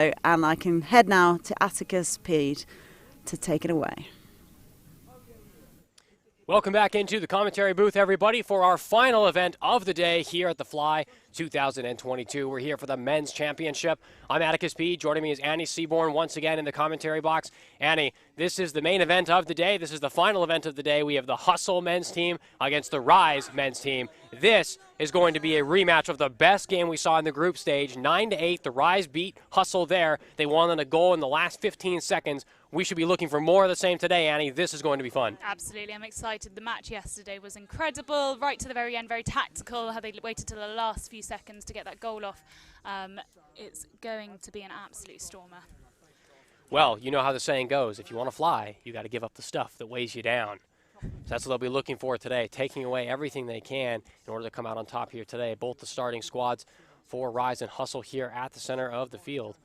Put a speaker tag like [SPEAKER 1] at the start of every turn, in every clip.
[SPEAKER 1] And I can head now to Atticus Pede to take it away.
[SPEAKER 2] Welcome back into the commentary booth, everybody, for our final event of the day here at the Fly 2022. We're here for the men's championship. I'm Atticus Pede. Joining me is Annie Seaborn once again in the commentary box. Annie, this is the main event of the day. This is the final event of the day. We have the Hustle men's team against the Rise men's team. This is going to be a rematch of the best game we saw in the group stage. 9-8, the Rise beat Hustle there. They won on a goal in the last 15 seconds. We should be looking for more of the same today, Annie. This is going to be fun.
[SPEAKER 3] Absolutely. I'm excited. The match yesterday was incredible, right to the very end, very tactical, how they waited till the last few seconds to get that goal off. It's going to be an absolute stormer.
[SPEAKER 2] Well, you know how the saying goes. If you want to fly, you got to give up the stuff that weighs you down. So that's what they'll be looking for today, taking away everything they can in order to come out on top here today. Both the starting squads for Rise and Hustle here at the center of the field.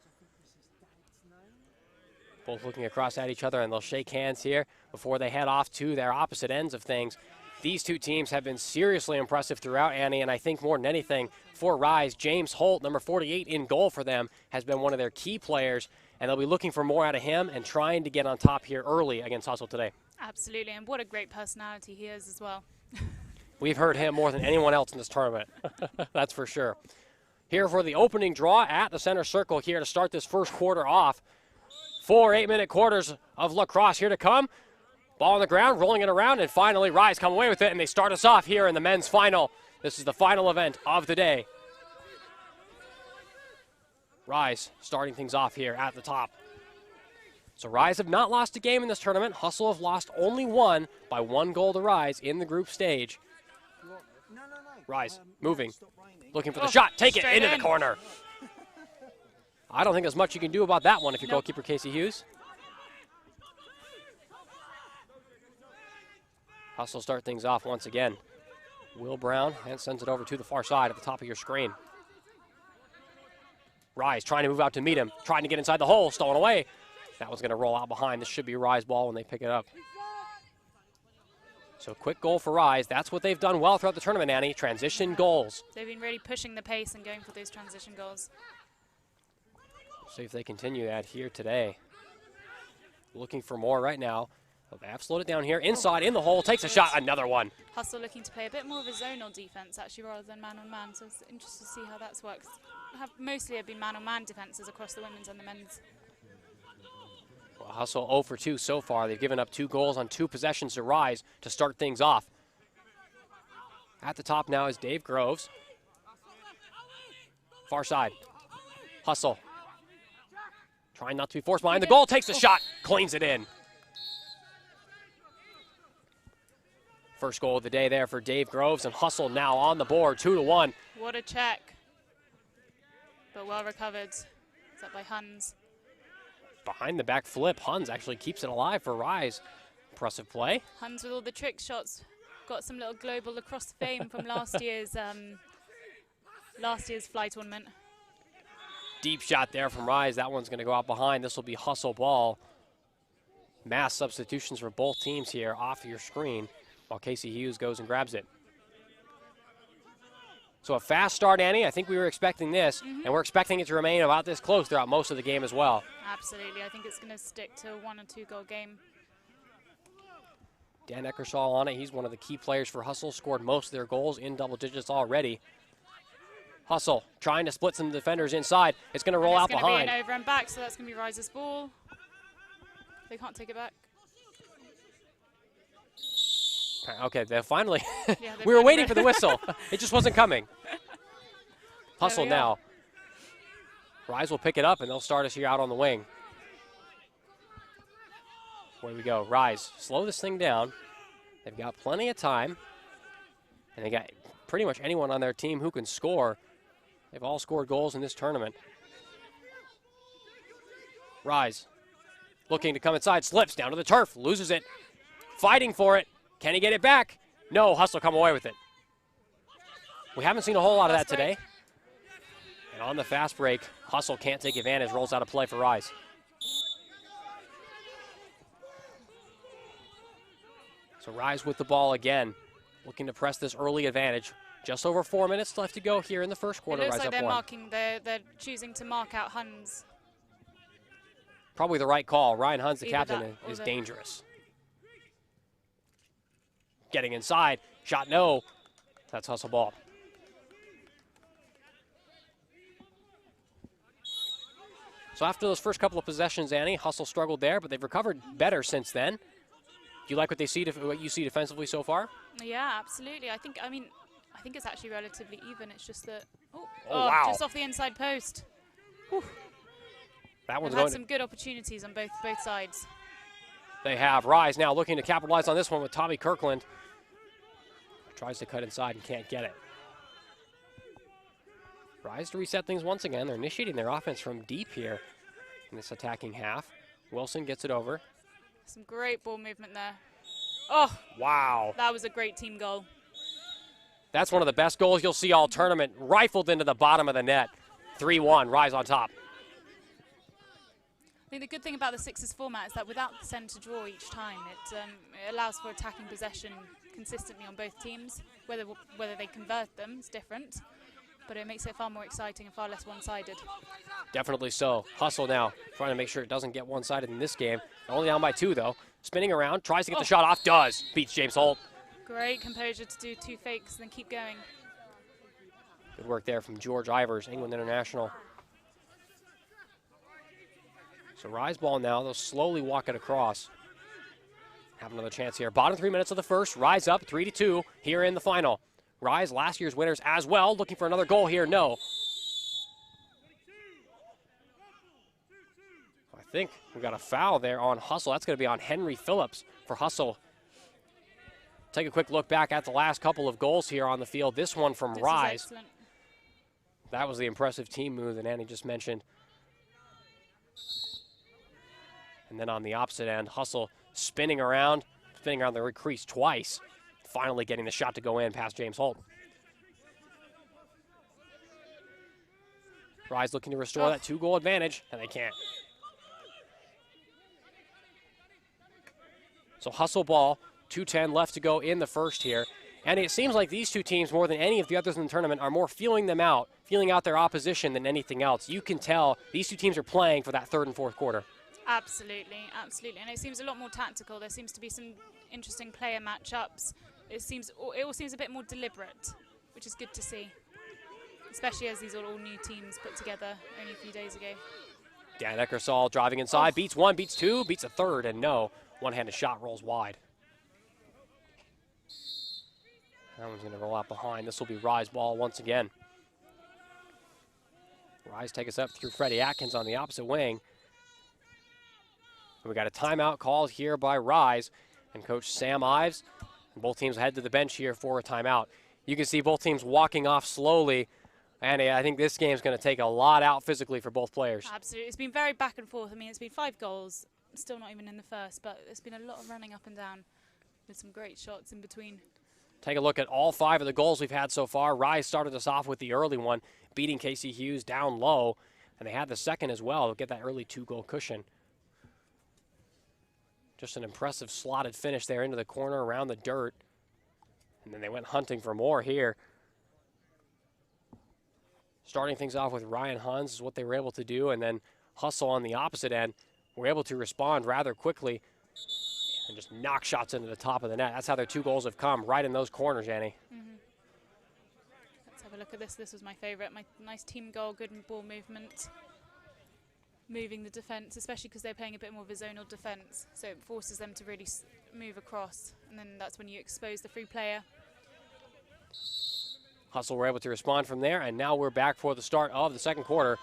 [SPEAKER 2] Both looking across at each other, and they'll shake hands here before they head off to their opposite ends of things. These two teams have been seriously impressive throughout, Annie, and I think more than anything for Rise, James Holt, number 48 in goal for them, has been one of their key players, and they'll be looking for more out of him and trying to get on top here early against Hustle today.
[SPEAKER 3] Absolutely, and what a great personality he is as well.
[SPEAKER 2] We've heard him more than anyone else in this tournament, that's for sure. Here for the opening draw at the center circle here to start this first quarter off. 4 8-minute quarters of lacrosse here to come. Ball on the ground, rolling it around, and finally Rise come away with it, and they start us off here in the men's final. This is the final event of the day. Rise starting things off here at the top. So Rise have not lost a game in this tournament. Hustle have lost only one by 1 goal to Rise in the group stage. Rise moving, looking for the shot, take it into the corner. I don't think there's much you can do about that one if you're goalkeeper Casey Hughes. Hustle start things off once again. Will Brown and sends it over to the far side at the top of your screen. Rise trying to move out to meet him, trying to get inside the hole, stolen away. That one's going to roll out behind. This should be a Rise ball when they pick it up. So quick goal for Rise. That's what they've done well throughout the tournament, Annie. Transition goals.
[SPEAKER 3] They've been really pushing the pace and going for those transition goals.
[SPEAKER 2] See if they continue that here today. Looking for more right now. They have slowed it down here. Inside, in the hole, takes a shot, another one.
[SPEAKER 3] Hustle looking to play a bit more of a zonal defense, actually, rather than man-on-man. So it's interesting to see how that's worked. Mostly have been man-on-man defenses across the women's and the men's.
[SPEAKER 2] Well, Hustle 0 for 2 so far. They've given up 2 goals on 2 possessions to Rise to start things off. At the top now is Dave Groves. Far side. Hustle. Trying not to be forced behind the goal, takes the shot, cleans it in. First goal of the day there for Dave Groves, and Hustle now on the board, 2-1.
[SPEAKER 3] What a check. But well recovered. It's up by Huns.
[SPEAKER 2] Behind the back flip, Huns actually keeps it alive for Rise. Impressive play.
[SPEAKER 3] Huns with all the trick shots. Got some little global lacrosse fame from last year's Fly tournament.
[SPEAKER 2] Deep shot there from Rise. That one's going to go out behind. This will be Hustle ball. Mass substitutions for both teams here off your screen while Casey Hughes goes and grabs it. So a fast start, Annie. I think we were expecting this, and we're expecting it to remain about this close throughout most of the game as well.
[SPEAKER 3] Absolutely. I think it's going to stick to a 1 or 2 goal game.
[SPEAKER 2] Dan Eckershaw on it. He's one of the key players for Hustle. Scored most of their goals in double digits already. Hustle trying to split some defenders inside. It's going to roll out behind.
[SPEAKER 3] It's going to be an over and back, so that's going to be Rise's ball. They can't take it back.
[SPEAKER 2] Okay, they finally. We were waiting for the whistle. It just wasn't coming. Hustle now. Rise will pick it up, and they'll start us here out on the wing. Away we go. Rise, slow this thing down. They've got plenty of time, and they got pretty much anyone on their team who can score. They've all scored goals in this tournament. Rise, looking to come inside, slips down to the turf, loses it, fighting for it. Can he get it back? No, Hustle come away with it. We haven't seen a whole lot of that today. And on the fast break, Hustle can't take advantage, rolls out of play for Rise. So Rise with the ball again, looking to press this early advantage. Just over 4 minutes left to go here in the first quarter.
[SPEAKER 3] It looks
[SPEAKER 2] Rise
[SPEAKER 3] like
[SPEAKER 2] up
[SPEAKER 3] they're
[SPEAKER 2] one.
[SPEAKER 3] marking, they're choosing to mark out Huns
[SPEAKER 2] probably the right call. Ryan Huns, the
[SPEAKER 3] Either
[SPEAKER 2] captain,
[SPEAKER 3] that or
[SPEAKER 2] is
[SPEAKER 3] the-
[SPEAKER 2] dangerous. Getting inside, shot no. That's hustle ball. So after those first couple of possessions, Annie, Hustle struggled there, but they've recovered better since then. Do you like what you see defensively so far?
[SPEAKER 3] Yeah, absolutely. I think it's actually relatively even. It's just that
[SPEAKER 2] wow.
[SPEAKER 3] just off the inside post.
[SPEAKER 2] That one's
[SPEAKER 3] They've had
[SPEAKER 2] going.
[SPEAKER 3] some good opportunities on both sides.
[SPEAKER 2] They have. Rise now looking to capitalize on this one with Tommy Kirkland. Tries to cut inside and can't get it. Rise to reset things once again. They're initiating their offense from deep here in this attacking half. Wilson gets it over.
[SPEAKER 3] Some great ball movement there. Oh,
[SPEAKER 2] Wow.
[SPEAKER 3] that was a great team goal.
[SPEAKER 2] That's one of the best goals you'll see all tournament. Rifled into the bottom of the net. 3-1, Rise on top.
[SPEAKER 3] I think the good thing about the sixes format is that without the centre draw each time, it allows for attacking possession consistently on both teams. Whether they convert them is different, but it makes it far more exciting and far less one-sided.
[SPEAKER 2] Definitely so. Hustle now, trying to make sure it doesn't get one-sided in this game. They're only down by 2, though. Spinning around, tries to get the shot off, does. Beats James Holt.
[SPEAKER 3] Great composure to do 2 fakes and then keep going.
[SPEAKER 2] Good work there from George Ivers, England international. So Rise ball now, they'll slowly walk it across. Have another chance here. Bottom 3 minutes of the first, Rise up 3-2 here in the final. Rise, last year's winners as well, looking for another goal here, no. I think we got a foul there on Hustle. That's going to be on Henry Phillips for Hustle. Take a quick look back at the last couple of goals here on the field. This one from
[SPEAKER 3] This is
[SPEAKER 2] Rise.
[SPEAKER 3] excellent.
[SPEAKER 2] That was the impressive team move that Annie just mentioned. And then on the opposite end, Hustle spinning around the crease twice, finally getting the shot to go in past James Holt. Rise looking to restore that 2-goal advantage, and they can't. So Hustle ball, 2:10 left to go in the first here. And it seems like these two teams, more than any of the others in the tournament, are more feeling out their opposition than anything else. You can tell these two teams are playing for that third and fourth quarter.
[SPEAKER 3] Absolutely, absolutely. And it seems a lot more tactical. There seems to be some interesting player matchups. It all seems a bit more deliberate, which is good to see, especially as these are all new teams put together only a few days ago.
[SPEAKER 2] Dan Eckersall driving inside, beats 1, beats 2, beats a third, and no. One-handed shot rolls wide. That one's going to roll out behind. This will be Rise ball once again. Rise take us up through Freddie Atkins on the opposite wing. And we got a timeout called here by Rise and Coach Sam Ives. And both teams head to the bench here for a timeout. You can see both teams walking off slowly. And I think this game is going to take a lot out physically for both players.
[SPEAKER 3] Absolutely. It's been very back and forth. I mean, it's been 5 goals, still not even in the first, but there's been a lot of running up and down with some great shots in between.
[SPEAKER 2] Take a look at all 5 of the goals we've had so far. Rise started us off with the early one, beating Casey Hughes down low. And they had the second as well to get that early 2-goal cushion. Just an impressive slotted finish there into the corner around the dirt. And then they went hunting for more here. Starting things off with Ryan Huns is what they were able to do. And then Hustle on the opposite end were able to respond rather quickly and just knock shots into the top of the net. That's how their 2 goals have come, right in those corners, Annie.
[SPEAKER 3] Let's have a look at this. This was my favourite. My nice team goal, good ball movement. Moving the defence, especially because they're playing a bit more of a zonal defence. So it forces them to really move across. And then that's when you expose the free player.
[SPEAKER 2] Hustle were able to respond from there, and now we're back for the start of the second quarter.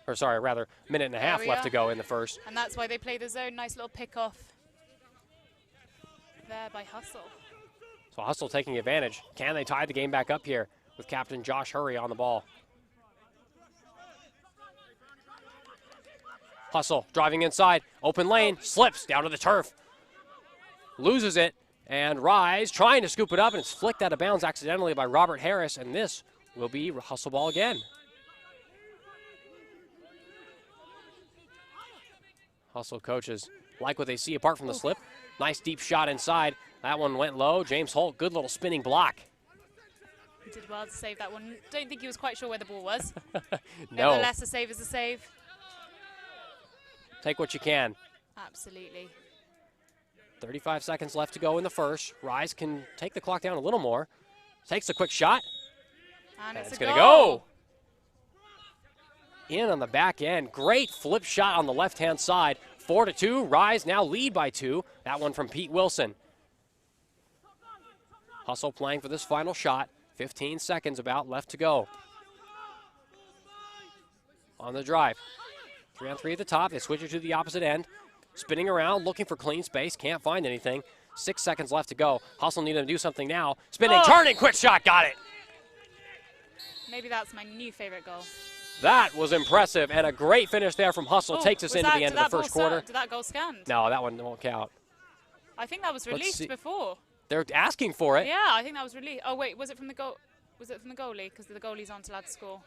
[SPEAKER 2] Or sorry, rather, minute and a half left to go in the first.
[SPEAKER 3] And that's why they play the zone. Nice little pick off there by Hustle.
[SPEAKER 2] So Hustle taking advantage. Can they tie the game back up here with Captain Josh Hurry on the ball? Hustle driving inside, open lane, slips down to the turf. Loses it, and Rise trying to scoop it up, and it's flicked out of bounds accidentally by Robert Harris, and this will be Hustle ball again. Hustle coaches like what they see apart from the slip. Nice deep shot inside. That one went low. James Holt, good little spinning block.
[SPEAKER 3] He did well to save that one. Don't think he was quite sure where the ball was.
[SPEAKER 2] No.
[SPEAKER 3] Nevertheless, a save is a save.
[SPEAKER 2] take what you can.
[SPEAKER 3] Absolutely.
[SPEAKER 2] 35 seconds left to go in the first. Rise can take the clock down a little more. Takes a quick shot.
[SPEAKER 3] And it's
[SPEAKER 2] going to
[SPEAKER 3] goal.
[SPEAKER 2] go. In on the back end. Great flip shot on the left-hand side. 4-2. Rise now lead by 2. That one from Pete Wilson. Hustle playing for this final shot. 15 seconds about left to go. On the drive. 3-on-3 at the top. They switch it to the opposite end. Spinning around, looking for clean space. Can't find anything. 6 seconds left to go. Hustle needing to do something now. Spinning, turning, quick shot. Got it.
[SPEAKER 3] Maybe that's my new favorite goal.
[SPEAKER 2] That was impressive, and a great finish there from Hustle. Takes us into the end of the first quarter.
[SPEAKER 3] Did that goal stand?
[SPEAKER 2] No, that one won't count.
[SPEAKER 3] I think that was released before.
[SPEAKER 2] They're asking for it.
[SPEAKER 3] Yeah, I think that was released. Oh wait, was it from the goal? Was it from the goalie? Because the goalies aren't allowed to score.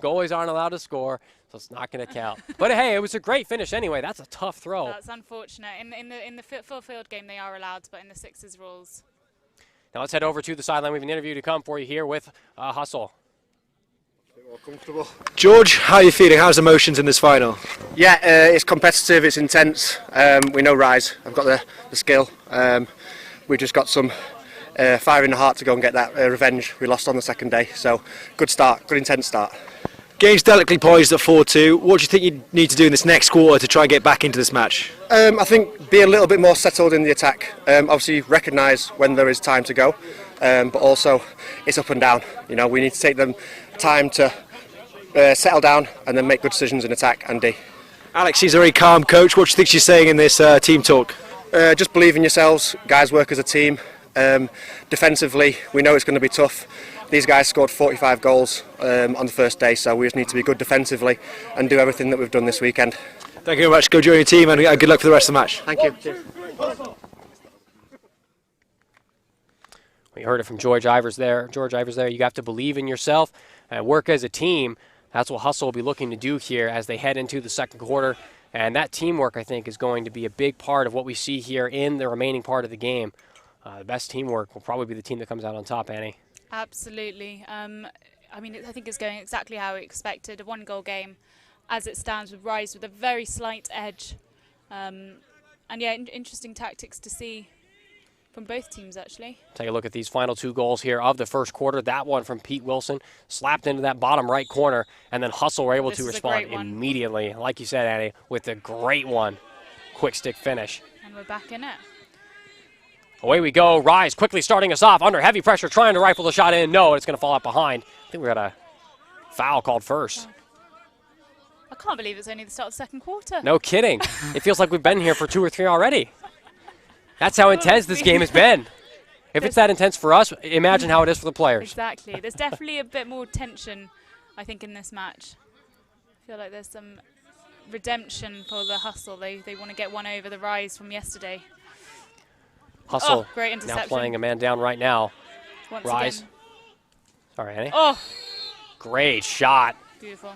[SPEAKER 2] Goalies aren't allowed to score, so it's not going to count. But hey, it was a great finish anyway. That's a tough throw.
[SPEAKER 3] That's unfortunate. In the full field game, they are allowed, but in the sixes rules.
[SPEAKER 2] Now let's head over to the sideline. We have an interview to come for you here with Hustle.
[SPEAKER 4] More comfortable.
[SPEAKER 5] George, how are you feeling? How's emotions in this final?
[SPEAKER 4] Yeah, it's competitive, it's intense. We know Rise. I've got the skill. We've just got some fire in the heart to go and get that revenge we lost on the second day. So, good start, good intense start.
[SPEAKER 5] Game's delicately poised at 4-2. What do you think you need to do in this next quarter to try and get back into this match?
[SPEAKER 4] I think be a little bit more settled in the attack. Obviously, recognise when there is time to go, but also it's up and down. You know, we need to take them time to settle down and then make good decisions in attack and D.
[SPEAKER 5] Alex, she's a very calm coach. What do you think she's saying in this team talk?
[SPEAKER 4] Just believe in yourselves. Guys work as a team. Defensively, we know it's going to be tough. These guys scored 45 goals on the first day, so we just need to be good defensively and do everything that we've done this weekend.
[SPEAKER 5] Thank you very much. Go join your team and good luck for the rest of the match.
[SPEAKER 4] Thank you.
[SPEAKER 2] We heard it from George Ivers there. You have to believe in yourself and work as a team. That's what Hustle will be looking to do here as they head into the second quarter. And that teamwork, I think, is going to be a big part of what we see here in the remaining part of the game. The best teamwork will probably be the team that comes out on top, Annie.
[SPEAKER 3] Absolutely. I mean, I think it's going exactly how we expected. A one-goal game, as it stands, with Rise with a very slight edge. And yeah, interesting tactics to see from both teams, actually.
[SPEAKER 2] Take a look at these final 2 goals here of the first quarter. That one from Pete Wilson, slapped into that bottom right corner, and then Hustle were able to respond immediately, like you said, Annie, with a great one. Quick stick finish.
[SPEAKER 3] And we're back in it.
[SPEAKER 2] Away we go. Rise quickly starting us off under heavy pressure, trying to rifle the shot in. No, it's going to fall out behind. I think we got a foul called first.
[SPEAKER 3] I can't believe it's only the start of the second quarter.
[SPEAKER 2] No kidding. It feels like we've been here for 2 or 3 already. That's how intense this game has been. If it's that intense for us, imagine how it is for the players.
[SPEAKER 3] Exactly. There's definitely a bit more tension, I think, in this match. I feel like there's some redemption for the Hustle. They want to get one over the Rise from yesterday.
[SPEAKER 2] Hustle
[SPEAKER 3] great interception.
[SPEAKER 2] now playing a man down right now.
[SPEAKER 3] Once
[SPEAKER 2] Rise.
[SPEAKER 3] again.
[SPEAKER 2] Sorry, Annie.
[SPEAKER 3] Oh,
[SPEAKER 2] great shot.
[SPEAKER 3] beautiful.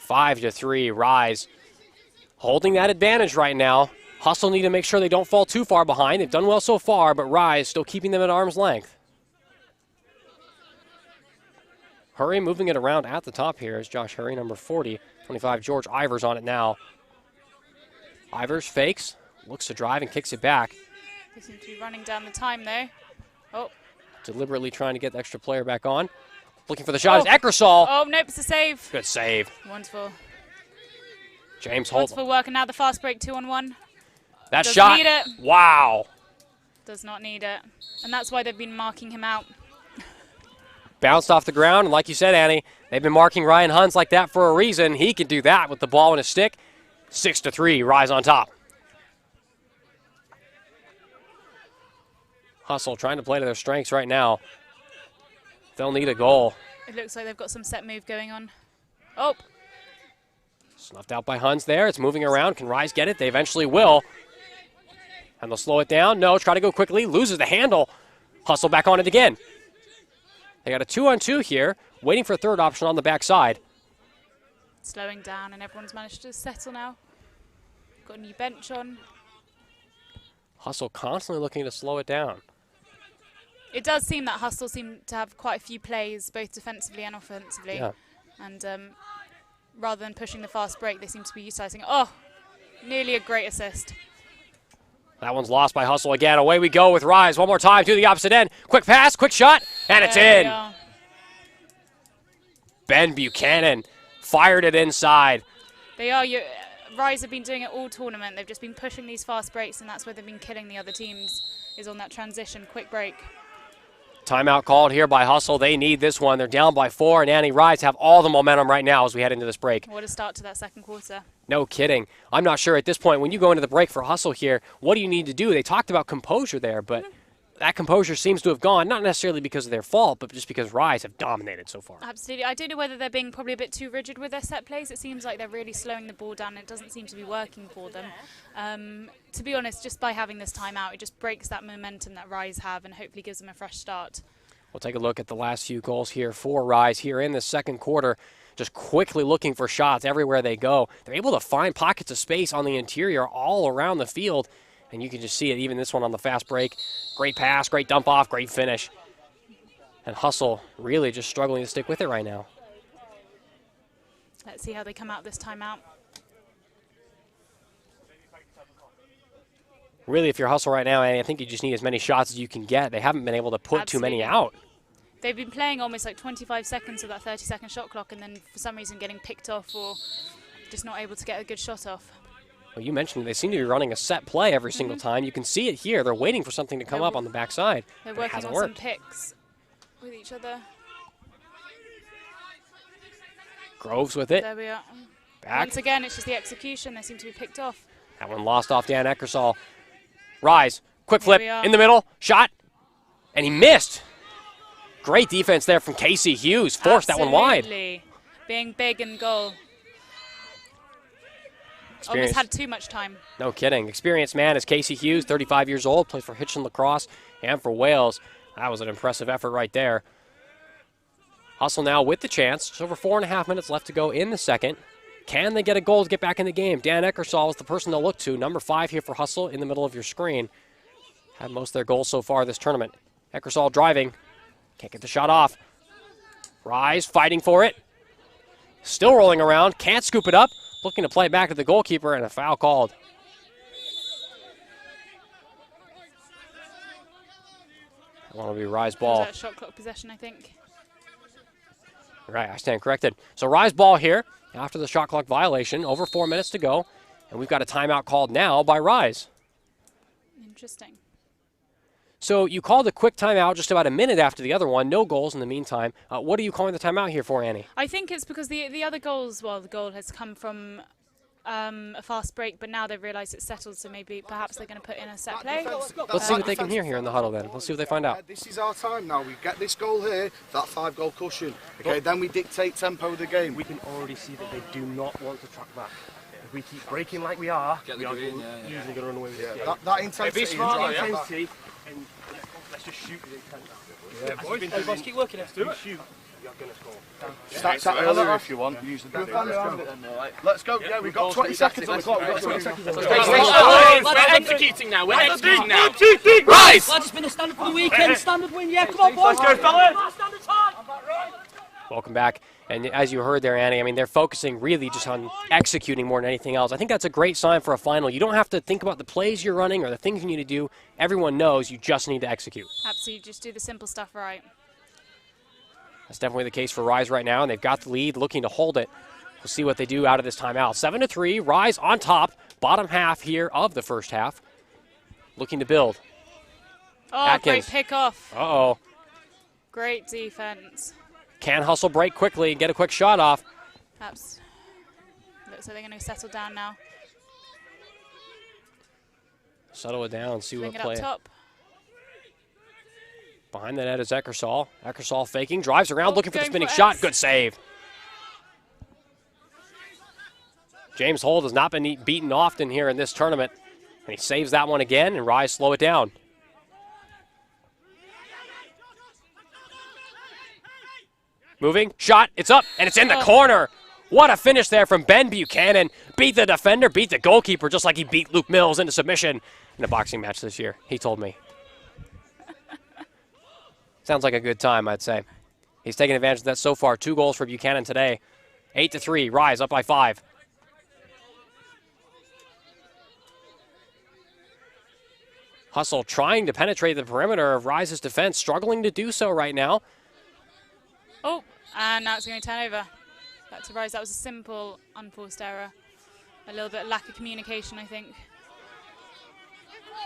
[SPEAKER 2] 5-3, Rise. Holding that advantage right now. Hustle need to make sure they don't fall too far behind. They've done well so far, but Rise still keeping them at arm's length. Hurry moving it around at the top here is Josh Hurry, number 40. 25, George Ivers on it now. Ivers fakes, looks to drive and kicks it back.
[SPEAKER 3] They seem to be running down the time, though. Oh.
[SPEAKER 2] Deliberately trying to get the extra player back on. Looking for the shot is Eckersall.
[SPEAKER 3] Oh, nope, it's a save.
[SPEAKER 2] Good save.
[SPEAKER 3] Wonderful.
[SPEAKER 2] James Holt.
[SPEAKER 3] Wonderful work, and now the fast break 2-on-1.
[SPEAKER 2] That
[SPEAKER 3] Doesn't
[SPEAKER 2] shot,
[SPEAKER 3] need it.
[SPEAKER 2] wow.
[SPEAKER 3] Does not need it. And that's why they've been marking him out.
[SPEAKER 2] Bounced off the ground, and like you said, Annie, they've been marking Ryan Huns like that for a reason. He can do that with the ball in his stick. 6-3, Rise on top. Hustle trying to play to their strengths right now. They'll need a goal.
[SPEAKER 3] It looks like they've got some set move going on. Oh.
[SPEAKER 2] Snuffed out by Huns there. It's moving around. Can Rise get it? They eventually will. And they'll slow it down. No, try to go quickly. Loses the handle. Hustle back on it again. They got a 2-on-2 here. Waiting for a third option on the backside.
[SPEAKER 3] Slowing down, and everyone's managed to settle now. Got a new bench on.
[SPEAKER 2] Hustle constantly looking to slow it down.
[SPEAKER 3] It does seem that Hustle seem to have quite a few plays, both defensively and offensively.
[SPEAKER 2] Yeah.
[SPEAKER 3] And rather than pushing the fast break, they seem to be utilising it. Oh, nearly a great assist.
[SPEAKER 2] That one's lost by Hustle again. Away we go with Rise. One more time to the opposite end. Quick pass, quick shot, and it's
[SPEAKER 3] There we
[SPEAKER 2] in.
[SPEAKER 3] are.
[SPEAKER 2] Ben Buchanan fired it inside.
[SPEAKER 3] They are. Rise have been doing it all tournament. They've just been pushing these fast breaks, and that's where they've been killing the other teams, is on that transition, quick break.
[SPEAKER 2] Timeout called here by Hustle. They need this one. They're down by 4, and Annie Rise have all the momentum right now as we head into this break.
[SPEAKER 3] What a start to that second quarter.
[SPEAKER 2] No kidding. I'm not sure at this point, when you go into the break for Hustle here, what do you need to do? They talked about composure there, but that composure seems to have gone, not necessarily because of their fault, but just because Rise have dominated so far.
[SPEAKER 3] Absolutely. I don't know whether they're being probably a bit too rigid with their set plays. It seems like they're really slowing the ball down. It doesn't seem to be working for them. To be honest, just by having this timeout, it just breaks that momentum that Rise have and hopefully gives them a fresh start.
[SPEAKER 2] We'll take a look at the last few goals here for Rise here in the second quarter. Just quickly looking for shots everywhere they go. They're able to find pockets of space on the interior all around the field. And you can just see it, even this one on the fast break. Great pass, great dump off, great finish. And Hustle really just struggling to stick with it right now.
[SPEAKER 3] Let's see how they come out this timeout.
[SPEAKER 2] Really, if you're Hustle right now, Annie, I think you just need as many shots as you can get. They haven't been able to put too many out.
[SPEAKER 3] They've been playing almost like 25 seconds of that 30-second shot clock and then for some reason getting picked off or just not able to get a good shot off.
[SPEAKER 2] Well, you mentioned they seem to be running a set play every single time. You can see it here. They're waiting for something to come up on the backside.
[SPEAKER 3] They're
[SPEAKER 2] but it
[SPEAKER 3] working
[SPEAKER 2] hasn't
[SPEAKER 3] on
[SPEAKER 2] worked.
[SPEAKER 3] some picks with each other.
[SPEAKER 2] Groves with it.
[SPEAKER 3] There we are.
[SPEAKER 2] Back.
[SPEAKER 3] Once again, it's just the execution. They seem to be picked off.
[SPEAKER 2] That one lost off Dan Eckersall. Rise. Quick flip
[SPEAKER 3] we are.
[SPEAKER 2] in the middle. Shot. And he missed. Great defense there from Casey Hughes. Forced that one wide.
[SPEAKER 3] Absolutely. Being big in goal.
[SPEAKER 2] Experience.
[SPEAKER 3] Almost had too much time.
[SPEAKER 2] No kidding. Experienced man is Casey Hughes, 35 years old, plays for Hitchin Lacrosse and for Wales. That was an impressive effort right there. Hustle now with the chance. Just over 4.5 minutes left to go in the second. Can they get a goal to get back in the game? Dan Eckersall is the person they'll look to. Number 5 here for Hustle in the middle of your screen. Had most of their goals so far this tournament. Eckersall driving. Can't get the shot off. Rise fighting for it. Still rolling around. Can't scoop it up. Looking to play it back to the goalkeeper, and a foul called. That one will be Rise ball.
[SPEAKER 3] Was that shot clock possession, I think?
[SPEAKER 2] Right, I stand corrected. So Rise ball here after the shot clock violation. Over 4 minutes to go, and we've got a timeout called now by Rise.
[SPEAKER 3] Interesting.
[SPEAKER 2] So you called a quick timeout just about a minute after the other one. No goals in the meantime. What are you calling the timeout here for, Annie?
[SPEAKER 3] I think it's because the other goals, well, the goal has come from a fast break, but now they've realised it's settled, so maybe perhaps they're going to put in a set play.
[SPEAKER 2] Let's see what they can hear here in the huddle then. Let's see what they find out.
[SPEAKER 6] This is our time now. We get this goal here, that 5-goal cushion. Okay, then we dictate tempo of the game.
[SPEAKER 7] We can already see that they do not want to track back. If we keep breaking like we are, we are usually going to run away with this game.
[SPEAKER 6] That intensity.
[SPEAKER 7] Be smart intensity, and let's just shoot with intent. Yeah, boys, keep working it. Do it. Shoot. You're going to score.
[SPEAKER 6] Stack that earlier if you want. Use the Let's go. Yeah, we've got 20 seconds on the clock. We've got 20 seconds on the clock.
[SPEAKER 7] We're executing now. We're executing now.
[SPEAKER 8] Rise! Lads, it's been a standard for the weekend. Standard win. Yeah, come on, boys.
[SPEAKER 7] Let's go, fellas.
[SPEAKER 2] Welcome back. And as you heard there, Annie, I mean, they're focusing really just on executing more than anything else. I think that's a great sign for a final. You don't have to think about the plays you're running or the things you need to do. Everyone knows you just need to execute.
[SPEAKER 3] Absolutely, just do the simple stuff right.
[SPEAKER 2] That's definitely the case for Rise right now, and they've got the lead, looking to hold it. We'll see what they do out of this timeout. 7-3, Rise on top, bottom half here of the first half. Looking to build.
[SPEAKER 3] Oh,
[SPEAKER 2] Atkins.
[SPEAKER 3] great pick off.
[SPEAKER 2] Uh-oh.
[SPEAKER 3] Great defense.
[SPEAKER 2] Can Hustle break quickly and get a quick shot off.
[SPEAKER 3] Looks like they're going to settle down now.
[SPEAKER 2] Settle it down, see
[SPEAKER 3] Bring
[SPEAKER 2] what
[SPEAKER 3] it
[SPEAKER 2] play.
[SPEAKER 3] up top.
[SPEAKER 2] Behind the net is Eckersall. Eckersall faking, drives around,
[SPEAKER 3] Oh,
[SPEAKER 2] looking for the
[SPEAKER 3] going
[SPEAKER 2] spinning
[SPEAKER 3] for
[SPEAKER 2] shot.
[SPEAKER 3] X.
[SPEAKER 2] Good save. James Holt has not been beaten often here in this tournament. And he saves that one again, and Rise slow it down. Moving, shot, it's up, and it's in the corner. What a finish there from Ben Buchanan. Beat the defender, beat the goalkeeper, just like he beat Luke Mills into submission in a boxing match this year. He told me. Sounds like a good time, I'd say. He's taking advantage of that so far. 2 goals for Buchanan today. 8-3, Rise up by 5. Hustle trying to penetrate the perimeter of Rise's defense, struggling to do so right now.
[SPEAKER 3] Oh, and now it's going to turn over. Back to Rise. That was a simple, unforced error. A little bit of lack of communication, I think.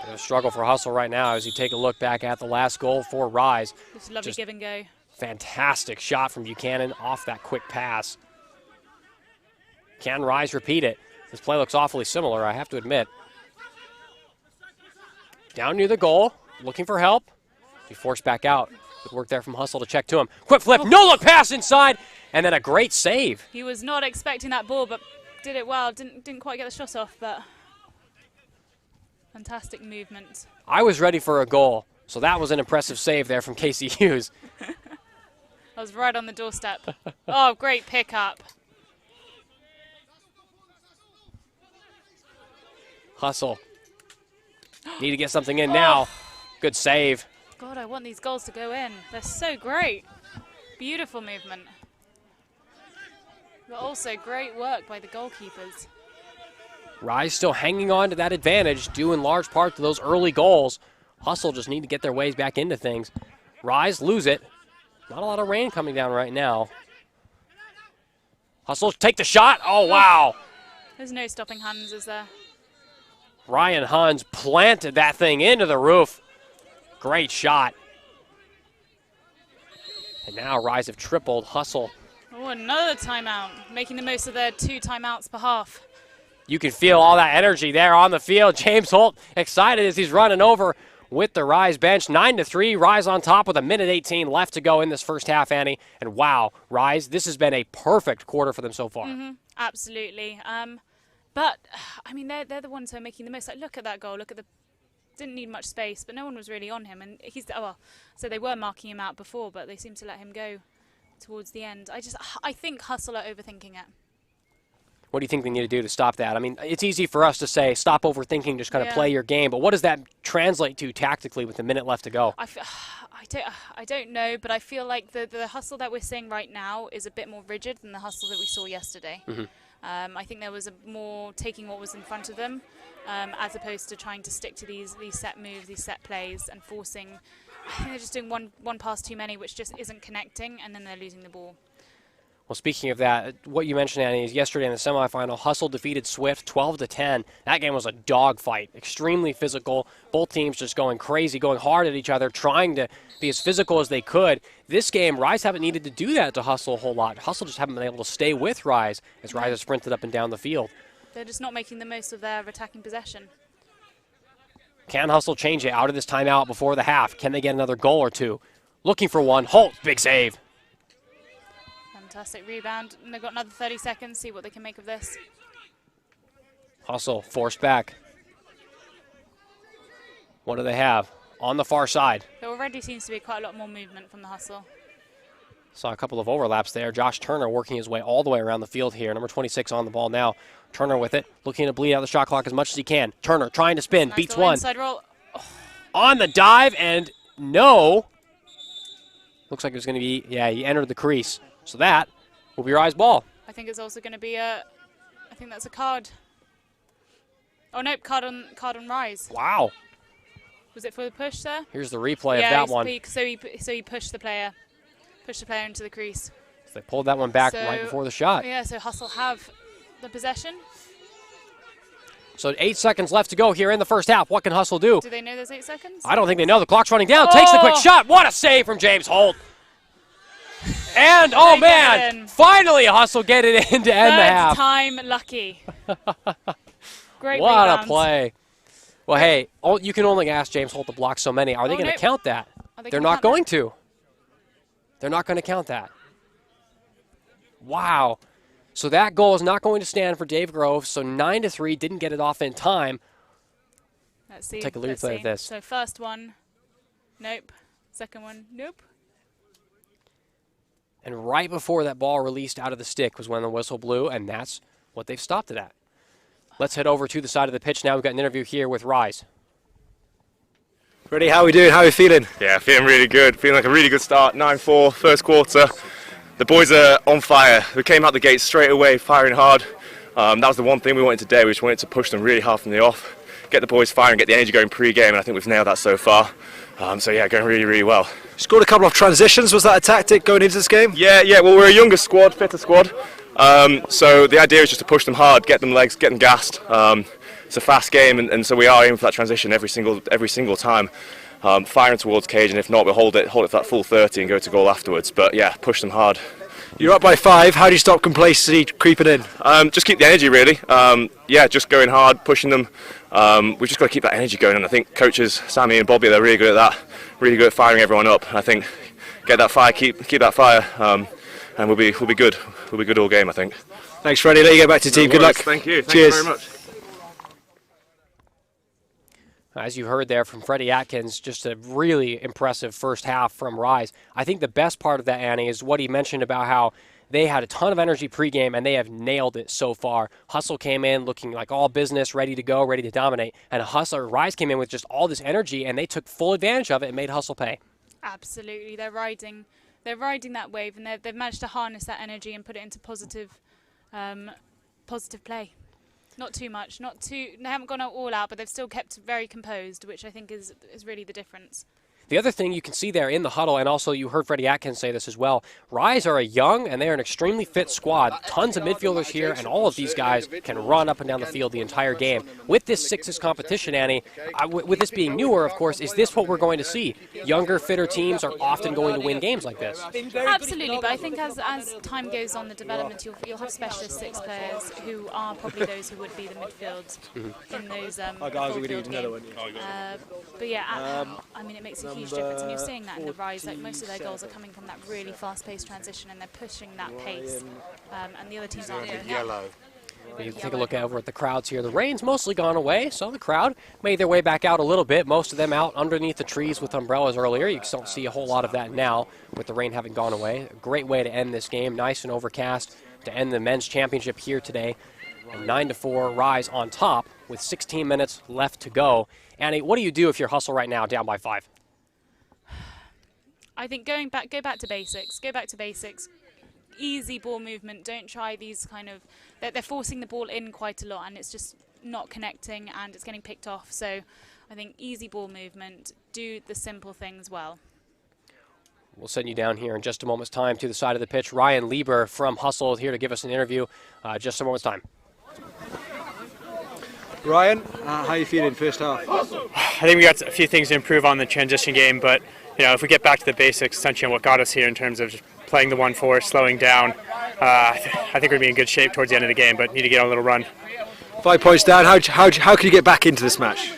[SPEAKER 2] Bit of a struggle for Hustle right now as you take a look back at the last goal for Rise.
[SPEAKER 3] Just a lovely give and go.
[SPEAKER 2] Fantastic shot from Buchanan off that quick pass. Can Rise repeat it? This play looks awfully similar, I have to admit. Down near the goal, looking for help. He forced back out. Good work there from Hustle to check to him. Quick flip, no-look pass inside, and then a great save.
[SPEAKER 3] He was not expecting that ball, but did it well. Didn't quite get the shot off, but fantastic movement.
[SPEAKER 2] I was ready for a goal, so that was an impressive save there from Casey Hughes.
[SPEAKER 3] I was right on the doorstep. Oh, great pickup.
[SPEAKER 2] Hustle. Need to get something in now. Good save.
[SPEAKER 3] God, I want these goals to go in. They're so great. Beautiful movement. But also great work by the goalkeepers.
[SPEAKER 2] Rise still hanging on to that advantage, due in large part to those early goals. Hustle just need to get their ways back into things. Rise lose it. Not a lot of rain coming down right now. Hustle take the shot. Oh, wow.
[SPEAKER 3] There's no stopping Hans, is there?
[SPEAKER 2] Ryan Hans planted that thing into the roof. Great shot. And now Rise have tripled. Hustle.
[SPEAKER 3] Oh, another timeout. Making the most of their 2 timeouts per half.
[SPEAKER 2] You can feel all that energy there on the field. James Holt excited as he's running over with the Rise bench. 9-3, Rise on top with 1:18 left to go in this first half, Annie. And wow, Rise, this has been a perfect quarter for them so far.
[SPEAKER 3] Absolutely. But, I mean, they're the ones who are making the most. Like, look at that goal. Look at the... Didn't need much space, but no one was really on him. And he's... Oh, well, so they were marking him out before, but they seem to let him go towards the end. I think Hustle are overthinking it.
[SPEAKER 2] What do you think they need to do to stop that? I mean, it's easy for us to say, stop overthinking, just kind of play your game. But what does that translate to tactically with a minute left to go?
[SPEAKER 3] I don't know, but I feel like the Hustle that we're seeing right now is a bit more rigid than the Hustle that we saw yesterday. I think there was more taking what was in front of them, as opposed to trying to stick to these set moves, these set plays, and forcing. I think they're just doing one pass too many, which just isn't connecting, and then they're losing the ball.
[SPEAKER 2] Well, speaking of that, what you mentioned, Annie, is yesterday in the semifinal, Hustle defeated Swift 12-10. That game was a dogfight, extremely physical. Both teams just going crazy, going hard at each other, trying to be as physical as they could. This game, Rise haven't needed to do that to Hustle a whole lot. Hustle just haven't been able to stay with Rise as Rise has sprinted up and down the field.
[SPEAKER 3] They're just not making the most of their attacking possession.
[SPEAKER 2] Can Hustle change it out of this timeout before the half? Can they get another goal or two? Looking for one. Holt, big save.
[SPEAKER 3] Fantastic rebound. And they've got another 30 seconds. See what they can make of this.
[SPEAKER 2] Hustle forced back. What do they have? On the far side.
[SPEAKER 3] There already seems to be quite a lot more movement from the Hustle.
[SPEAKER 2] Saw a couple of overlaps there. Josh Turner working his way all the way around the field here. Number 26 on the ball now. Turner with it, looking to bleed out the shot clock as much as he can. Turner trying to spin,
[SPEAKER 3] Nice
[SPEAKER 2] beats
[SPEAKER 3] little
[SPEAKER 2] one.
[SPEAKER 3] inside roll.
[SPEAKER 2] On the dive, and no. Looks like it was going to be, he entered the crease. So that will be Rise ball.
[SPEAKER 3] I think it's also going to be I think that's a card. Oh, nope, card on Rise.
[SPEAKER 2] Wow.
[SPEAKER 3] Was it for the push there?
[SPEAKER 2] Here's the replay of that one.
[SPEAKER 3] So he pushed the player into the crease.
[SPEAKER 2] So they pulled that one back right before the shot.
[SPEAKER 3] Yeah, so Hustle have the possession.
[SPEAKER 2] So 8 seconds left to go here in the first half. What can Hustle do?
[SPEAKER 3] Do they know there's 8 seconds?
[SPEAKER 2] I don't think they know. The clock's running down. Takes the quick shot. What a save from James Holt. And, oh man, finally Hustle get it in to end the half.
[SPEAKER 3] Third time lucky. Great
[SPEAKER 2] What
[SPEAKER 3] rebound.
[SPEAKER 2] a play. Well, hey, you can only ask James Holt to block so many. Are they going to count that? They're not going to. They're not going to count that. Wow. So that goal is not going to stand for Dave Grove. So 9-3, didn't get it off in time.
[SPEAKER 3] Let's see.
[SPEAKER 2] Take a replay of this.
[SPEAKER 3] So first one, nope. Second one, nope.
[SPEAKER 2] And right before that ball released out of the stick was when the whistle blew, and that's what they've stopped it at. Let's head over to the side of the pitch now. We've got an interview here with Rise.
[SPEAKER 5] Freddie, how are we doing? How are we feeling?
[SPEAKER 9] Yeah, feeling really good. Feeling like a really good start. 9-4, first quarter. The boys are on fire. We came out the gate straight away, firing hard. That was the one thing we wanted today. We just wanted to push them really hard from the off, get the boys firing, get the energy going pre-game, and I think we've nailed that so far. So yeah, going really, really well.
[SPEAKER 5] Scored a couple of transitions. Was that a tactic going into this game?
[SPEAKER 9] Yeah. Well, we're a younger squad, fitter squad. So the idea is just to push them hard, get them legs, get them gassed. It's a fast game, and so we are aiming for that transition every single time. Firing towards cage, and if not, we'll hold it for that full 30 and go to goal afterwards. But yeah, push them hard.
[SPEAKER 5] You're up by 5. How do you stop complacency creeping in?
[SPEAKER 9] Just keep the energy, really. Yeah, just going hard, pushing them. We've just got to keep that energy going, and I think coaches Sammy and Bobby, they're really good at that. Really good at firing everyone up. And I think get that fire, keep that fire, and we'll be good. We'll be good all game, I think.
[SPEAKER 5] Thanks, Freddie. Let you get back to the team. Good luck.
[SPEAKER 9] Thank you.
[SPEAKER 5] Cheers.
[SPEAKER 9] Thank you very much.
[SPEAKER 2] As you heard there from Freddie Atkins, just a really impressive first half from Rise. I think the best part of that, Annie, is what he mentioned about how they had a ton of energy pregame and they have nailed it so far. Hustle came in looking like all business, ready to go, ready to dominate. And Rise came in with just all this energy and they took full advantage of it and made Hustle pay.
[SPEAKER 3] Absolutely. They're riding that wave, and they've managed to harness that energy and put it into positive play. Not too much, they haven't gone all out, but they've still kept very composed, which I think is really the difference.
[SPEAKER 2] The other thing you can see there in the huddle, and also you heard Freddie Atkins say this as well, Rise are a young and they're an extremely fit squad. Tons of midfielders here, and all of these guys can run up and down the field the entire game. With this sixes competition, Annie, with this being newer, of course, is this what we're going to see? Younger, fitter teams are often going to win games like this.
[SPEAKER 3] Absolutely, but I think as time goes on, the development, you'll have specialist six players who are probably those who would be the midfield in those full-field games. But yeah, I mean, it makes a huge difference, and you're seeing that in the Rise. Like, most of their goals are coming from that really fast-paced transition, and they're pushing that pace, and the other teams aren't doing that.
[SPEAKER 2] You can take a look over at the crowds here. The rain's mostly gone away, so the crowd made their way back out a little bit. Most of them out underneath the trees with umbrellas earlier. You don't see a whole lot of that now with the rain having gone away. A great way to end this game, nice and overcast, to end the men's championship here today. A 9-4 Rise on top with 16 minutes left to go. Annie, what do you do if you're Hustle right now, down by 5?
[SPEAKER 3] I think go back to basics. Go back to basics. Easy ball movement. Don't try these kind of... They're forcing the ball in quite a lot, and it's just not connecting, and it's getting picked off. So I think easy ball movement. Do the simple things well.
[SPEAKER 2] We'll send you down here in just a moment's time to the side of the pitch. Ryan Lieber from Hustle here to give us an interview. Just a moment's time.
[SPEAKER 5] Ryan, how are you feeling first half?
[SPEAKER 10] I think we got a few things to improve on the transition game, but if we get back to the basics, essentially what got us here in terms of just playing the 1-4, slowing down, I think we're going to be in good shape towards the end of the game, but need to get on a little run.
[SPEAKER 5] 5 points down. How can you get back into this match?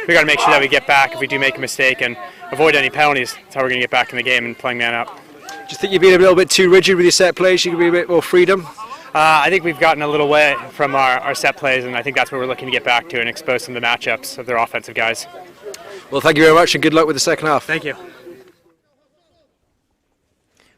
[SPEAKER 10] We got to make sure that we get back if we do make a mistake and avoid any penalties. That's how we're going to get back in the game and playing man up.
[SPEAKER 5] Do you think you're being a little bit too rigid with your set plays? You can be a bit more freedom?
[SPEAKER 10] I think we've gotten a little way from our set plays, and I think that's what we're looking to get back to and expose some of the matchups of their offensive guys.
[SPEAKER 5] Well, thank you very much, and good luck with the second half.
[SPEAKER 10] Thank you.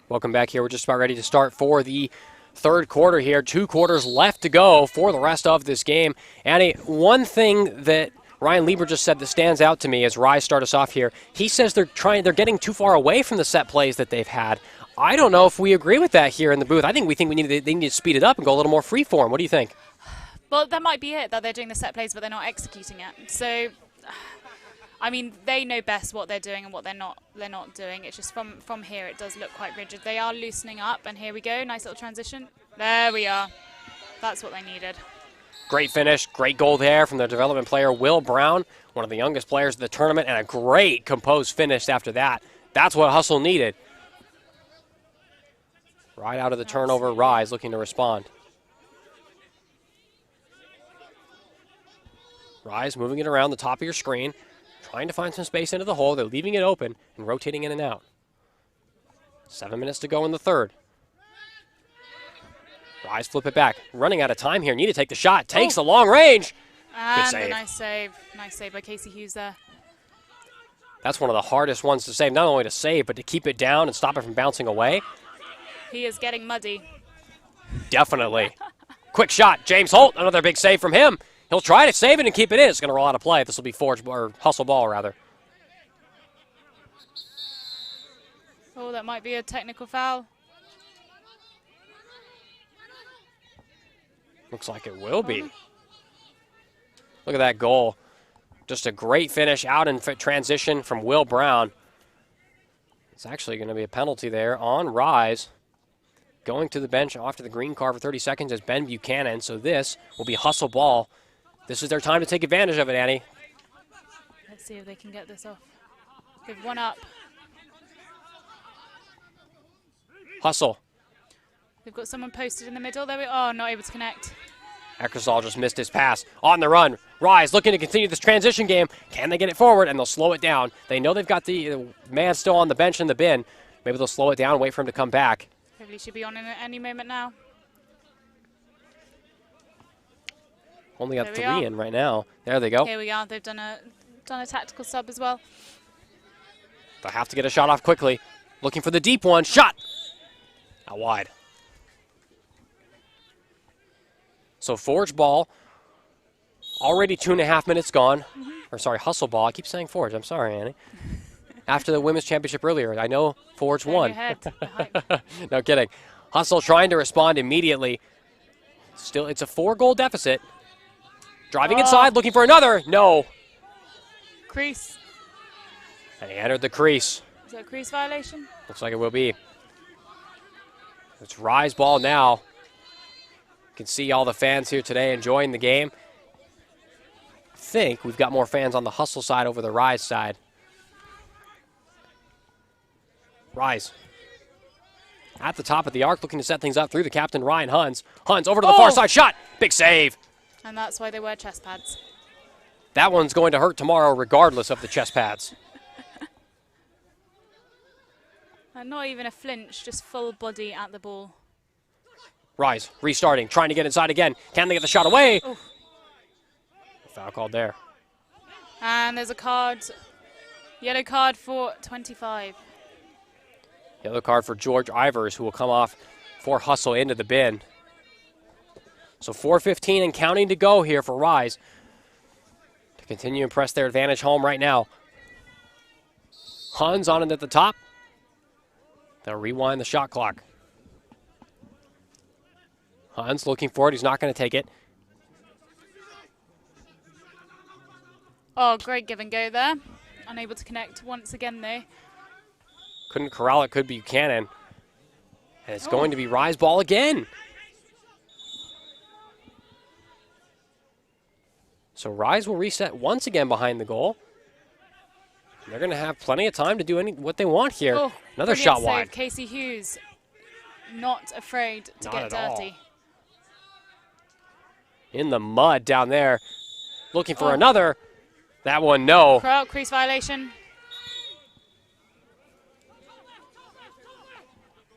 [SPEAKER 2] Welcome back here. We're just about ready to start for the third quarter here. 2 quarters left to go for the rest of this game. Annie, one thing that Ryan Lieber just said that stands out to me as Rise start us off here, he says they're getting too far away from the set plays that they've had. I don't know if we agree with that here in the booth. I think they need to speed it up and go a little more free form. What do you think?
[SPEAKER 3] Well, that might be it, that they're doing the set plays, but they're not executing it. So, I mean, they know best what they're doing and what they're not doing. It's just from here, it does look quite rigid. They are loosening up, and here we go. Nice little transition. There we are. That's what they needed.
[SPEAKER 2] Great finish, great goal there from the development player, Will Brown, one of the youngest players of the tournament, and a great composed finish after that. That's what Hustle needed. Right out of the turnover, Rise looking to respond. Rise moving it around the top of your screen, trying to find some space into the hole. They're leaving it open and rotating in and out. 7 minutes to go in the third. Rise flip it back. Running out of time here. Need to take the shot. Takes the long range.
[SPEAKER 3] And
[SPEAKER 2] good save.
[SPEAKER 3] A nice save. Nice save by Casey Hughes there.
[SPEAKER 2] That's one of the hardest ones to save. Not only to save, but to keep it down and stop it from bouncing away.
[SPEAKER 3] He is getting muddy.
[SPEAKER 2] Definitely. Quick shot. James Holt. Another big save from him. He'll try to save it and keep it in. It's going to roll out of play. This will be Hustle ball, rather.
[SPEAKER 3] Oh, that might be a technical foul.
[SPEAKER 2] Looks like it will be. Look at that goal. Just a great finish out in transition from Will Brown. It's actually going to be a penalty there on Rise. Going to the bench after the green card for 30 seconds is Ben Buchanan. So this will be hustle ball. This is their time to take advantage of it, Annie.
[SPEAKER 3] Let's see if they can get this off. They've won up.
[SPEAKER 2] Hustle.
[SPEAKER 3] They've got someone posted in the middle. There we are. Not able to connect.
[SPEAKER 2] Eckersall just missed his pass. On the run. Rise looking to continue this transition game. Can they get it forward? And they'll slow it down. They know they've got the man still on the bench in the bin. Maybe they'll slow it down and wait for him to come back.
[SPEAKER 3] Hopefully should be on in any moment now.
[SPEAKER 2] Only got 3 in right now. There they go.
[SPEAKER 3] Here we are. They've done a tactical sub as well.
[SPEAKER 2] They'll have to get a shot off quickly. Looking for the deep one. Shot! Out wide. So Forge ball. Already 2.5 minutes gone. Or sorry, hustle ball. I keep saying Forge. I'm sorry, Annie. After the women's championship earlier, I know Forge won. No kidding. Hustle trying to respond immediately. Still, it's a 4-goal deficit. Driving inside, looking for another. No.
[SPEAKER 3] Crease.
[SPEAKER 2] And he entered the crease.
[SPEAKER 3] Is that a crease violation?
[SPEAKER 2] Looks like it will be. It's Rise ball now. You can see all the fans here today enjoying the game. I think we've got more fans on the Hustle side over the Rise side. Rise. At the top of the arc, looking to set things up through the captain, Ryan Huns. Huns over to the far side, shot. Big save.
[SPEAKER 3] And that's why they wear chest pads.
[SPEAKER 2] That one's going to hurt tomorrow regardless of the chest pads.
[SPEAKER 3] And not even a flinch, just full body at the ball.
[SPEAKER 2] Rise, restarting, trying to get inside again. Can they get the shot away?
[SPEAKER 3] Ooh.
[SPEAKER 2] Foul called there.
[SPEAKER 3] And there's a card, yellow card for 25.
[SPEAKER 2] Yellow card for George Ivers, who will come off for Hustle into the bin. So 4:15 and counting to go here for Rise to continue and press their advantage home right now. Huns on it at the top. They'll rewind the shot clock. Huns looking for it. He's not going to take it.
[SPEAKER 3] Oh, great give and go there. Unable to connect once again, though.
[SPEAKER 2] Couldn't corral it. Could be Buchanan. And it's going to be Rise ball again. So Rise will reset once again behind the goal. They're going to have plenty of time to do what they want here.
[SPEAKER 3] Oh,
[SPEAKER 2] another shot wide.
[SPEAKER 3] Save. Casey Hughes, not afraid to get dirty.
[SPEAKER 2] In the mud down there, looking for another. That one, no.
[SPEAKER 3] Crease violation.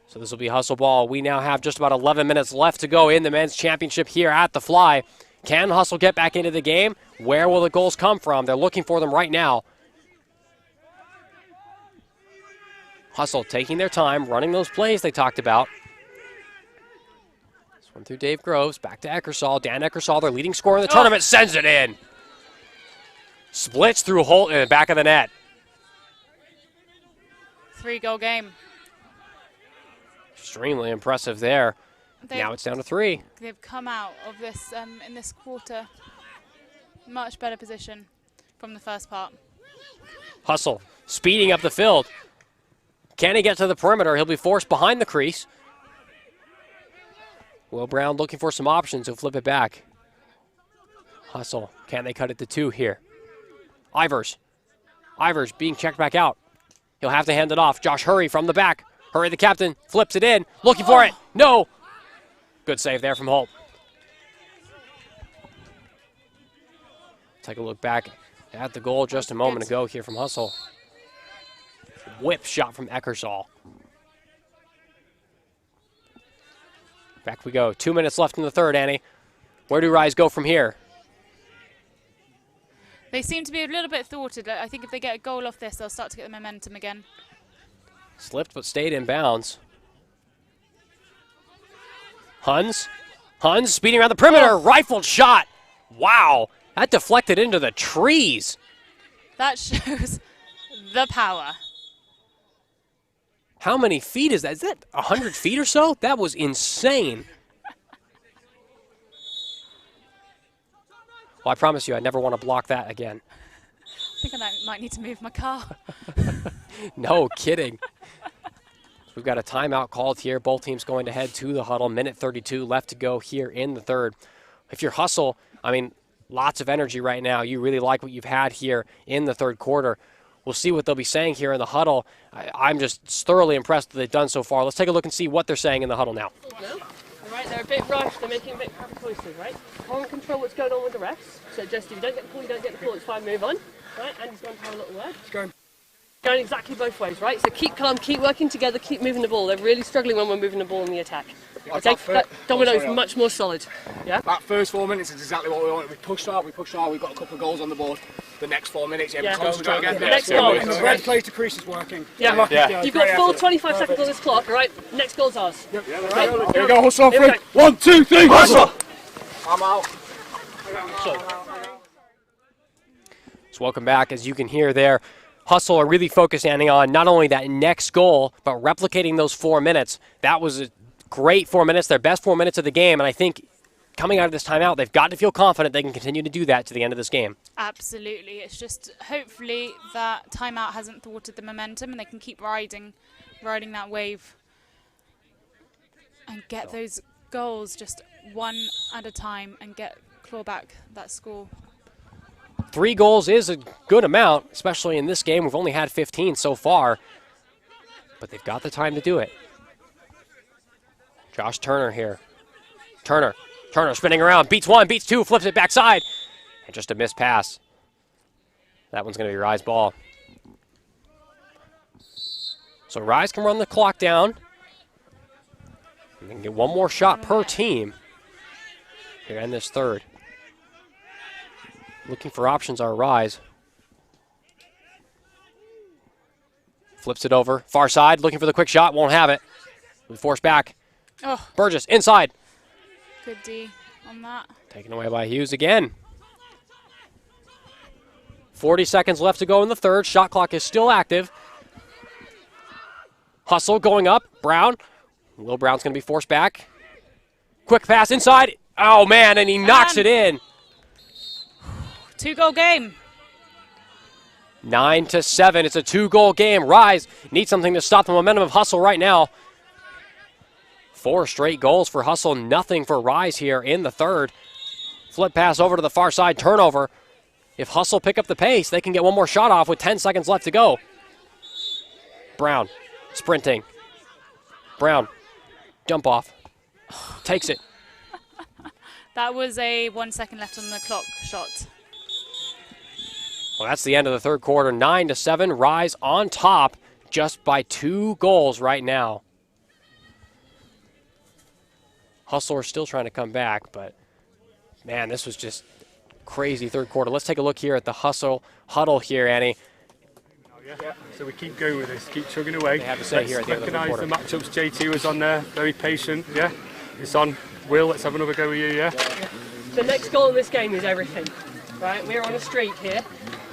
[SPEAKER 2] So this will be hustle ball. We now have just about 11 minutes left to go in the men's championship here at the Fly. Can Hustle get back into the game? Where will the goals come from? They're looking for them right now. Hustle taking their time, running those plays they talked about. This one through Dave Groves, back to Eckersall. Dan Eckersall, their leading scorer in the tournament, sends it in. Splits through Holt in the back of the net.
[SPEAKER 3] 3-goal game.
[SPEAKER 2] Extremely impressive there. Now it's down to 3.
[SPEAKER 3] They've come out of this in this quarter much better position from the first part.
[SPEAKER 2] Hustle speeding up the field. Can he get to the perimeter? He'll be forced behind the crease. Will Brown looking for some options. He'll flip it back. Hustle. Can they cut it to 2 here? Ivers being checked back out. He'll have to hand it off. Josh Hurry from the back. Hurry, the captain, flips it in. Looking for it. No. Good save there from Holt. Take a look back at the goal just a moment ago here from Hustle. Whip shot from Eckersall. Back we go. 2 minutes left in the third, Annie. Where do Rise go from here?
[SPEAKER 3] They seem to be a little bit thwarted. I think if they get a goal off this, they'll start to get the momentum again.
[SPEAKER 2] Slipped but stayed in bounds. Huns speeding around the perimeter. Rifled shot. Wow. That deflected into the trees.
[SPEAKER 3] That shows the power.
[SPEAKER 2] How many feet is that? Is that 100 feet or so? That was insane. Well, I promise you, I never want to block that again.
[SPEAKER 3] I think I might need to move my car.
[SPEAKER 2] No kidding. We've got a timeout called here. Both teams going to head to the huddle. Minute 32 left to go here in the third. If you're Hustle, I mean, lots of energy right now. You really like what you've had here in the third quarter. We'll see what they'll be saying here in the huddle. I'm just thoroughly impressed with what they've done so far. Let's take a look and see what they're saying in the huddle now.
[SPEAKER 7] No? Right, they're a bit rushed, they're making a bit crap choices, right? Can't control what's going on with the refs. So just if you don't get the call, you don't get the call, it's fine, move on. Right, and he's going to have a little word. It's going exactly both ways, right? So keep calm, keep working together, keep moving the ball. They're really struggling when we're moving the ball in the attack. Okay, that domino is much more solid. Yeah?
[SPEAKER 6] That first 4 minutes is exactly what we wanted. We pushed hard, we've got a couple of goals on the board. The next 4 minutes, we concentrate again.
[SPEAKER 7] The next goal.
[SPEAKER 6] And the red plays to crease is working.
[SPEAKER 7] Yeah. You've got full 25 seconds on this clock, right? Next goal's ours.
[SPEAKER 6] Yep. Right? Here we go, Hustle, 3. 1, 2, 3, Hustle! I'm out.
[SPEAKER 2] So welcome back. As you can hear there, Hustle are really focusing on not only that next goal, but replicating those 4 minutes. That was a great 4 minutes, their best 4 minutes of the game, and I think coming out of this timeout, they've got to feel confident they can continue to do that to the end of this game.
[SPEAKER 3] Absolutely. It's just hopefully that timeout hasn't thwarted the momentum and they can keep riding that wave and get those goals just one at a time and claw back that score.
[SPEAKER 2] 3 goals is a good amount, especially in this game. We've only had 15 so far, but they've got the time to do it. Josh Turner here. Turner spinning around, beats 1, beats 2, flips it backside, and just a missed pass. That one's going to be Rise ball. So Rise can run the clock down. And they can get one more shot per team here in this third. Looking for options are Rise. Flips it over, far side, looking for the quick shot, won't have it. We force back.
[SPEAKER 3] Oh.
[SPEAKER 2] Burgess, inside.
[SPEAKER 3] Good D on that.
[SPEAKER 2] Taken away by Hughes again. 40 seconds left to go in the third. Shot clock is still active. Hustle going up. Brown. Will Brown's going to be forced back. Quick pass inside. Oh, man, and he knocks it in.
[SPEAKER 3] 2-goal game.
[SPEAKER 2] 9-7. It's a 2-goal game. Rise needs something to stop the momentum of Hustle right now. 4 straight goals for Hustle, nothing for Rise here in the third. Flip pass over to the far side, turnover. If Hustle pick up the pace, they can get one more shot off with 10 seconds left to go. Brown, sprinting. Brown, jump off. Takes it.
[SPEAKER 3] That was a 1 second left on the clock shot.
[SPEAKER 2] Well, that's the end of the third quarter. 9-7, Rise on top just by 2 goals right now. Hustle are still trying to come back, but man, this was just crazy third quarter. Let's take a look here at the huddle here, Annie.
[SPEAKER 11] Yeah, so we keep going with this, keep chugging away.
[SPEAKER 2] They have to say here at the end of the third quarter.
[SPEAKER 11] Recognize the matchups. JT was on there, very patient, yeah. It's on. Will, let's have another go with you, yeah?
[SPEAKER 7] The next goal in this game is everything, right? We're on a streak here,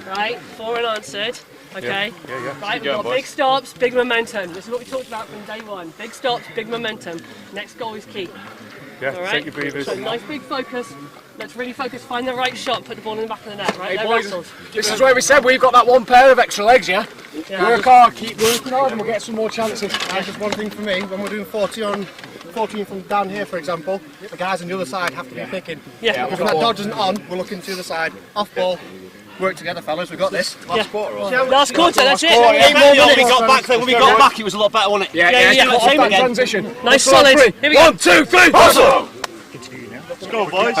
[SPEAKER 7] right? 4 unanswered, okay?
[SPEAKER 11] Yeah.
[SPEAKER 7] Right, we've got big stops, big momentum. This is what we talked about from day one. Big stops, big momentum. Next goal is key.
[SPEAKER 11] Yeah,
[SPEAKER 7] all right?
[SPEAKER 11] take your breathers.
[SPEAKER 7] So nice big focus. Let's really focus, find the right shot, put the ball in the back of the net, right?
[SPEAKER 6] Hey
[SPEAKER 7] No
[SPEAKER 6] boys,
[SPEAKER 7] wrestles.
[SPEAKER 6] this is where we said we've got that one pair of extra legs, yeah? Work hard, keep working hard, and we'll get some more chances. That's just one thing for me. When we're doing 14 from down here, for example, the guys on the other side have to be picking.
[SPEAKER 7] Yeah.
[SPEAKER 6] If that dodge isn't on, we're looking to the other side. Off ball. Work together, fellas. We got this.
[SPEAKER 7] Last quarter, that's it.
[SPEAKER 8] When we got back, when we got back, it was a lot better, wasn't it?
[SPEAKER 7] Yeah.
[SPEAKER 6] Off that transition.
[SPEAKER 7] Nice, solid. Here we go.
[SPEAKER 6] 1, 2, 3, hustle!
[SPEAKER 8] Let's go, boys.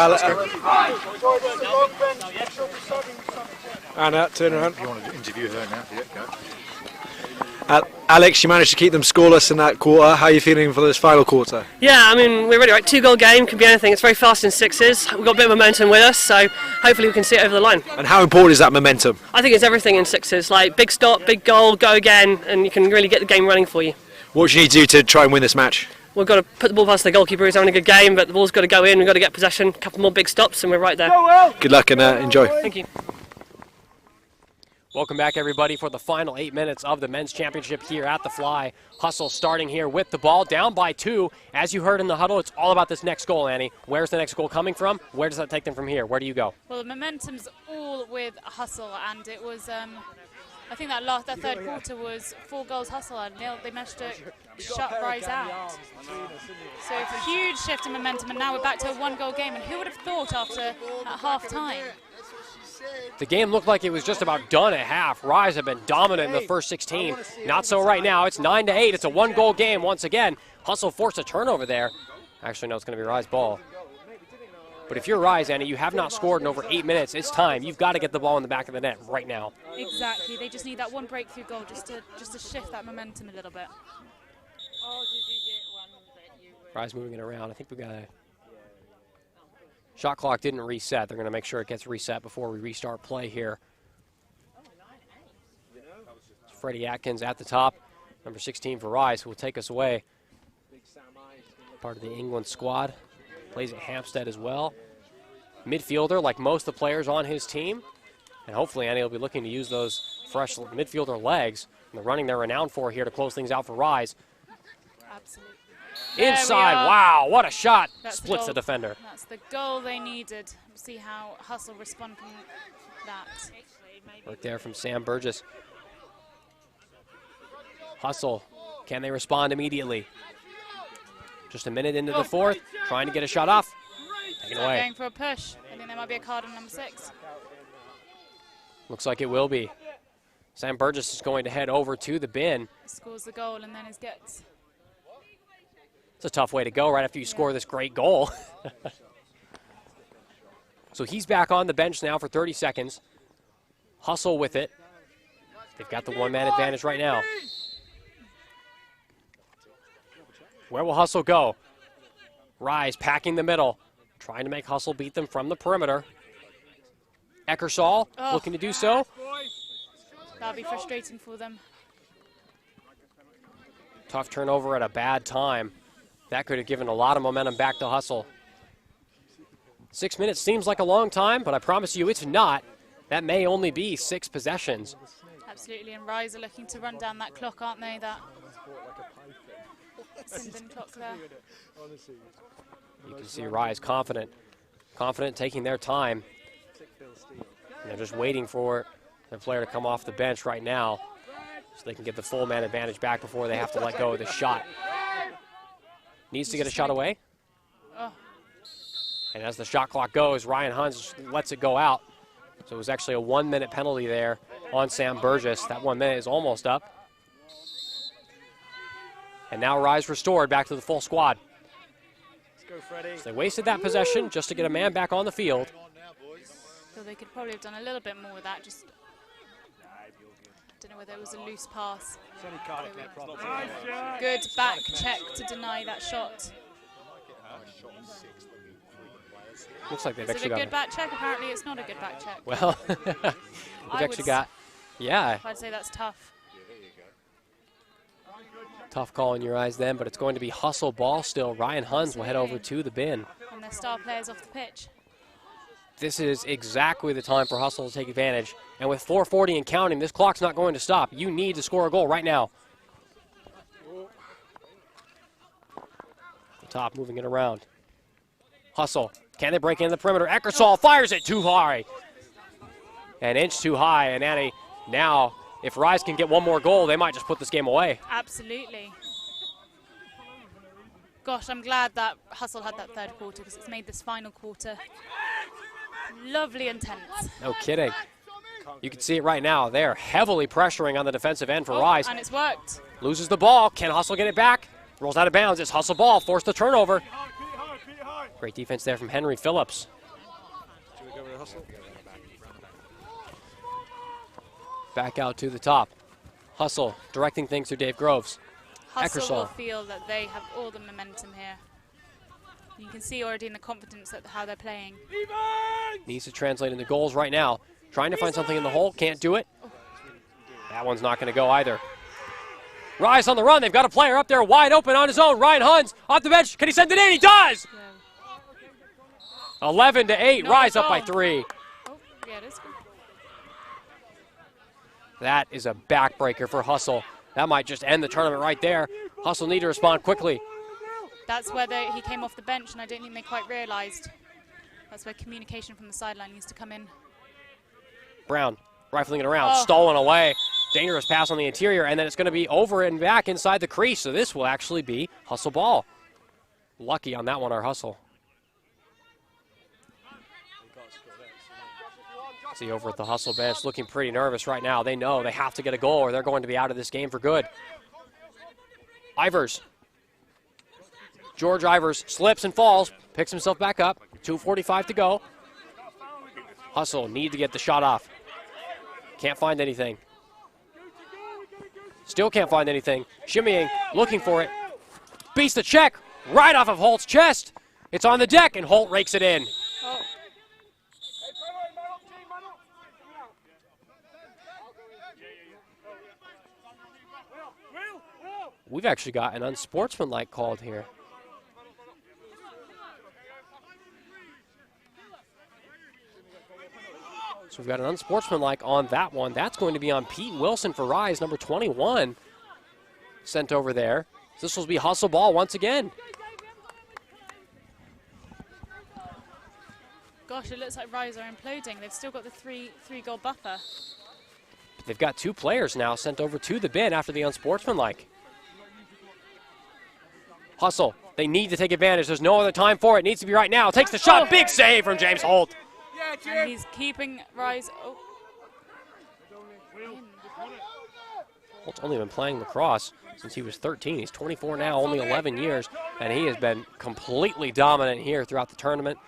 [SPEAKER 5] Anna, turn around.
[SPEAKER 12] You want to interview her now? Yeah, go.
[SPEAKER 5] Alex, you managed to keep them scoreless in that quarter. How are you feeling for this final quarter?
[SPEAKER 7] Yeah, I mean, we're ready, right? 2-goal game, can be anything. It's very fast in sixes. We've got a bit of momentum with us, so hopefully we can see it over the line.
[SPEAKER 5] And how important is that momentum?
[SPEAKER 7] I think it's everything in sixes, like big stop, big goal, go again, and you can really get the game running for you.
[SPEAKER 5] What do you need to do to try and win this match?
[SPEAKER 7] We've got to put the ball past the goalkeeper who's having a good game, but the ball's got to go in, we've got to get possession, a couple more big stops, and we're right there.
[SPEAKER 5] Good luck and enjoy.
[SPEAKER 7] Thank you.
[SPEAKER 2] Welcome back, everybody, for the final 8 minutes of the men's championship here at the Fly. Hustle starting here with the ball, down by 2. As you heard in the huddle, it's all about this next goal, Annie. Where's the next goal coming from? Where does that take them from here? Where do you go?
[SPEAKER 3] Well, the momentum's all with Hustle, and it was, I think that third quarter was 4 goals Hustle, and they managed to shut Rise out. So a huge shift in momentum, and now we're back to a 1-goal game. And who would have thought after at half-time?
[SPEAKER 2] The game looked like it was just about done at half. Rise have been dominant in the first 16. Not so right now. It's 9-8. It's a 1-goal game once again. Hustle forced a turnover there. Actually, no, it's going to be Rise ball. But if you're Rise, Annie, you have not scored in over 8 minutes. It's time. You've got to get the ball in the back of the net right now.
[SPEAKER 3] Exactly. They just need that one breakthrough goal just to shift that momentum a little bit.
[SPEAKER 2] Rise moving it around. I think we got a shot clock didn't reset. They're going to make sure it gets reset before we restart play here. Freddie Atkins at the top, number 16 for Rise, who will take us away. Part of the England squad. Plays at Hampstead as well. Midfielder, like most of the players on his team. And hopefully Annie will be looking to use those fresh midfielder legs and the running they're renowned for here to close things out for Rise.
[SPEAKER 3] Absolutely.
[SPEAKER 2] Inside, wow, what a shot.
[SPEAKER 3] That's
[SPEAKER 2] Splits the defender.
[SPEAKER 3] That's the goal they needed. See how Hustle respond from that.
[SPEAKER 2] Work there from Sam Burgess. Hustle, can they respond immediately? Just a minute into the fourth, trying to get a shot off. Taken away.
[SPEAKER 3] Going for a push. I think there might be a card on number 6.
[SPEAKER 2] Looks like it will be. Sam Burgess is going to head over to the bin.
[SPEAKER 3] Scores the goal and then gets.
[SPEAKER 2] It's a tough way to go right after you score this great goal. So he's back on the bench now for 30 seconds. Hustle with it. They've got the one-man advantage right now. Where will Hustle go? Rise packing the middle, trying to make Hustle beat them from the perimeter. Eckersall looking to do so.
[SPEAKER 3] That'll be frustrating for them.
[SPEAKER 2] Tough turnover at a bad time. That could have given a lot of momentum back to Hustle. 6 minutes seems like a long time, but I promise you it's not. That may only be 6 possessions.
[SPEAKER 3] Absolutely, and Rise are looking to run down that clock, aren't they? That Sinden clock there.
[SPEAKER 2] You can see Rise confident taking their time. And they're just waiting for their player to come off the bench right now so they can get the full man advantage back before they have to let go of the shot. Needs to get a shot away.
[SPEAKER 3] Oh.
[SPEAKER 2] And as the shot clock goes, Ryan Huns lets it go out. So it was actually a 1-minute penalty there on Sam Burgess. That 1 minute is almost up. And now Rise restored back to the full squad.
[SPEAKER 5] Let's go, Freddie.
[SPEAKER 2] So they wasted that possession just to get a man back on the field.
[SPEAKER 3] So they could probably have done a little bit more with that. Just don't know whether it was a loose pass. Good back check to deny that shot.
[SPEAKER 2] Looks like they've
[SPEAKER 3] Is it
[SPEAKER 2] actually
[SPEAKER 3] a
[SPEAKER 2] got
[SPEAKER 3] good back check? Apparently it's not a good back check.
[SPEAKER 2] Well, they've actually got, yeah.
[SPEAKER 3] I'd say that's tough.
[SPEAKER 2] Tough call in your eyes then, but it's going to be Hustle ball still. Ryan Huns will head over to the bin.
[SPEAKER 3] And their star players off the pitch.
[SPEAKER 2] This is exactly the time for Hustle to take advantage. And with 4:40 and counting, this clock's not going to stop. You need to score a goal right now. The top moving it around. Hustle. Can they break into the perimeter? Eckersall fires it too high. An inch too high. And Annie, now, if Rise can get one more goal, they might just put this game away.
[SPEAKER 3] Absolutely. Gosh, I'm glad that Hustle had that third quarter because it's made this final quarter lovely and tense.
[SPEAKER 2] No kidding. You can see it right now. They're heavily pressuring on the defensive end for Rise.
[SPEAKER 3] And it's worked.
[SPEAKER 2] Loses the ball. Can Hustle get it back? Rolls out of bounds. It's Hustle ball. Forced the turnover. Great defense there from Henry Phillips. Back out to the top. Hustle directing things through Dave Groves.
[SPEAKER 3] Hustle will
[SPEAKER 2] Eckersall.
[SPEAKER 3] feel that they have all the momentum here. You can see already in the confidence at how they're playing.
[SPEAKER 2] Needs to translate into goals right now. Trying to find something in the hole. Can't do it. That one's not going to go either. Rise on the run. They've got a player up there wide open on his own. Ryan Huns off the bench. Can he send it in? He does! 11-8. Rise up by 3.
[SPEAKER 3] Oh, yeah, it is good.
[SPEAKER 2] That is a backbreaker for Hustle. That might just end the tournament right there. Hustle need to respond quickly.
[SPEAKER 3] That's where he came off the bench, and I don't think they quite realised. That's where communication from the sideline needs to come in.
[SPEAKER 2] Brown rifling it around, stolen away. Dangerous pass on the interior, and then it's going to be over and back inside the crease. So this will actually be Hustle ball. Lucky on that one, our Hustle. See over at the Hustle bench, looking pretty nervous right now. They know they have to get a goal or they're going to be out of this game for good. Ivers. George Ivers slips and falls, picks himself back up. 2:45 to go. Hustle need to get the shot off. Can't find anything. Still can't find anything. Shimmying, looking for it. Beats the check right off of Holt's chest. It's on the deck, and Holt rakes it in. We've actually got an unsportsmanlike called here. So we've got an unsportsmanlike on that one. That's going to be on Pete Wilson for Rise, number 21, sent over there. This will be Hustle ball once again.
[SPEAKER 3] Gosh, it looks like Rise are imploding. They've still got the three-goal buffer.
[SPEAKER 2] But they've got 2 players now sent over to the bin after the unsportsmanlike. Hustle, they need to take advantage. There's no other time for it. Needs to be right now. Takes the shot. Big save from James Holt.
[SPEAKER 3] And he's keeping Rise.
[SPEAKER 2] Holt's only been playing lacrosse since he was 13. He's 24 now, only 11 years, and he has been completely dominant here throughout the tournament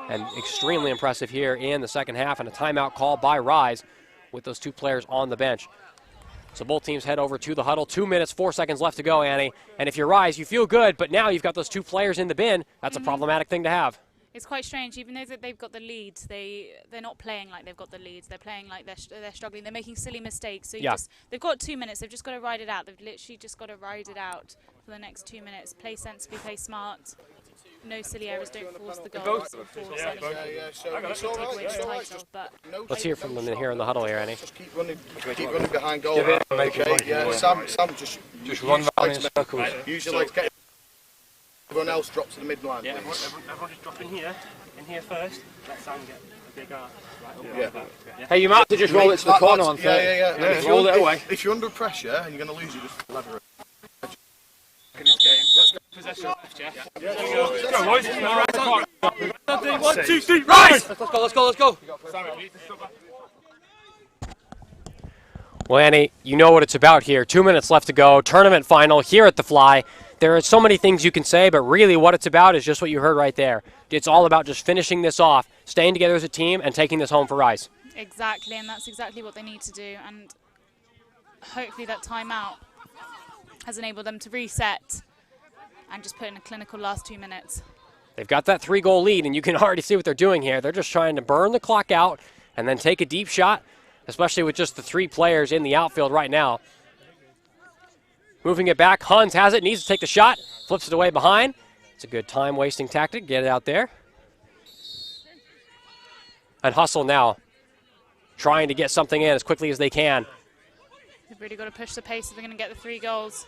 [SPEAKER 2] and extremely impressive here in the second half, and a timeout called by Rise with those 2 players on the bench. So both teams head over to the huddle. 2 minutes, 4 seconds left to go, Annie. And if you're Rise, you feel good, but now you've got those 2 players in the bin. That's a problematic thing to have.
[SPEAKER 3] It's quite strange, even though they've got the leads, they're not playing like they've got the leads. They're playing like they're struggling. They're making silly mistakes. So they've got 2 minutes. They've just got to ride it out. They've literally just got to ride it out for the next 2 minutes. Play sensibly, play smart. No silly errors. Don't force the goals. Or force any take away the title. But
[SPEAKER 2] let's hear from them here in the huddle here, Annie.
[SPEAKER 6] Just keep running behind goal. Sam just run around in circles. Use your legs. Everyone else drops to the midline.
[SPEAKER 7] Yeah, everyone just drop in here first. Let Sam get a big arc.
[SPEAKER 6] Yeah.
[SPEAKER 5] Hey, you might have to just roll it to the corner on 30.
[SPEAKER 6] Yeah.
[SPEAKER 5] Roll it away.
[SPEAKER 6] If you're under pressure and you're going to lose, you just lever it.
[SPEAKER 7] Possession left, yeah? Go, boys. 1, 2, 3,
[SPEAKER 5] Rise! Let's go.
[SPEAKER 2] Well, Annie, you know what it's about here. 2 minutes left to go. Tournament final here at the Fly. There are so many things you can say, but really what it's about is just what you heard right there. It's all about just finishing this off, staying together as a team, and taking this home for Rise.
[SPEAKER 3] Exactly, and that's exactly what they need to do. And hopefully that timeout has enabled them to reset and just put in a clinical last 2 minutes.
[SPEAKER 2] They've got that 3-goal lead, and you can already see what they're doing here. They're just trying to burn the clock out and then take a deep shot, especially with just the 3 players in the outfield right now. Moving it back, Huns has it, needs to take the shot, flips it away behind. It's a good time-wasting tactic, get it out there. And Hustle now, trying to get something in as quickly as they can.
[SPEAKER 3] They've really got to push the pace if they're going to get the 3 goals.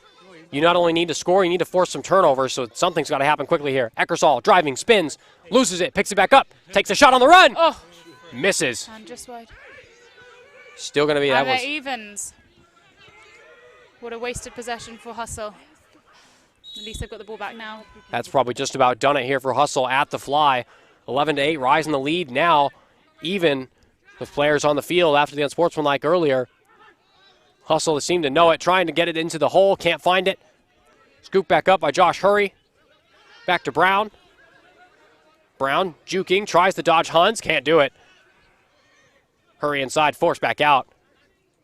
[SPEAKER 2] You not only need to score, you need to force some turnovers, so something's got to happen quickly here. Eckersall driving, spins, loses it, picks it back up, takes a shot on the run. Misses.
[SPEAKER 3] And just wide.
[SPEAKER 2] Still going to be that
[SPEAKER 3] one.
[SPEAKER 2] was
[SPEAKER 3] Evens. What a wasted possession for Hustle. At least they've got the ball back now.
[SPEAKER 2] That's probably just about done it here for Hustle at the Fly. 11-8, Rise in the lead now, even with players on the field after the unsportsmanlike earlier. Hustle seemed to know it, trying to get it into the hole, can't find it. Scooped back up by Josh Hurry. Back to Brown. Brown juking, tries to dodge Huns, can't do it. Hurry inside, force back out.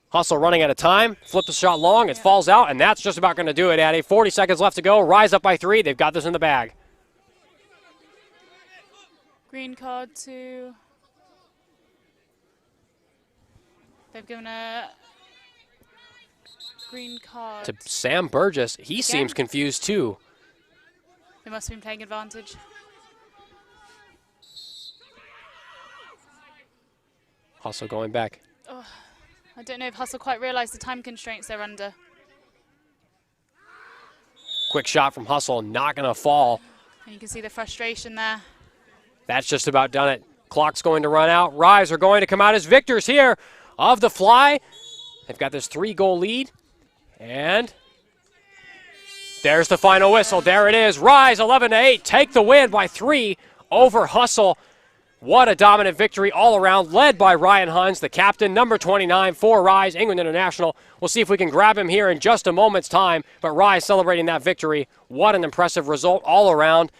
[SPEAKER 2] Hustle running out of time, flip the shot long, it falls out, and that's just about going to do it, Addie. 40 seconds left to go, Rise up by 3, they've got this in the bag.
[SPEAKER 3] Green card to... They've given a green card
[SPEAKER 2] to Sam Burgess. He seems confused too.
[SPEAKER 3] They must have been playing advantage.
[SPEAKER 2] Hustle going back.
[SPEAKER 3] I don't know if Hustle quite realised the time constraints they're under.
[SPEAKER 2] Quick shot from Hustle, not going to fall.
[SPEAKER 3] And you can see the frustration there.
[SPEAKER 2] That's just about done it. Clock's going to run out. Rise are going to come out as victors here of the Fly. They've got this 3-goal lead. And there's the final whistle. There it is. Rise 11-8. Take the win by 3 over Hustle. What a dominant victory all around, led by Ryan Huns, the captain, number 29 for Rise, England International. We'll see if we can grab him here in just a moment's time. But Rise celebrating that victory. What an impressive result all around.